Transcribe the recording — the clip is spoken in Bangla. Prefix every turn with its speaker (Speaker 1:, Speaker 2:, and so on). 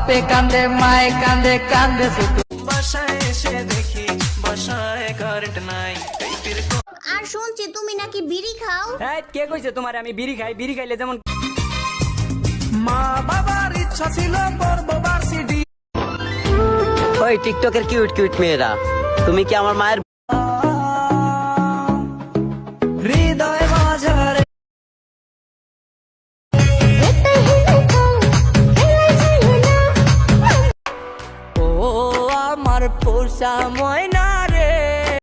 Speaker 1: বাপে কান্দে মায়ে কান্দে কান্দে ছোট।
Speaker 2: বাসায় এসে দেখি বাসায় কারেন্ট নাই।
Speaker 3: আর শুনছি তুমি নাকি বিড়ি খাও।
Speaker 4: এই কে কইছে তোমারে আমি বিড়ি খাই? বিড়ি খাইলে যেমন
Speaker 2: মা বাবার ইচ্ছা ছিল করবো ভার্সিটি।
Speaker 5: ওই টিকটকের কিউট কিউট মেয়েরা, তুমি কি আমার মায়ের
Speaker 2: হৃদয় বাজারে
Speaker 4: ও আমার পোষা ময়না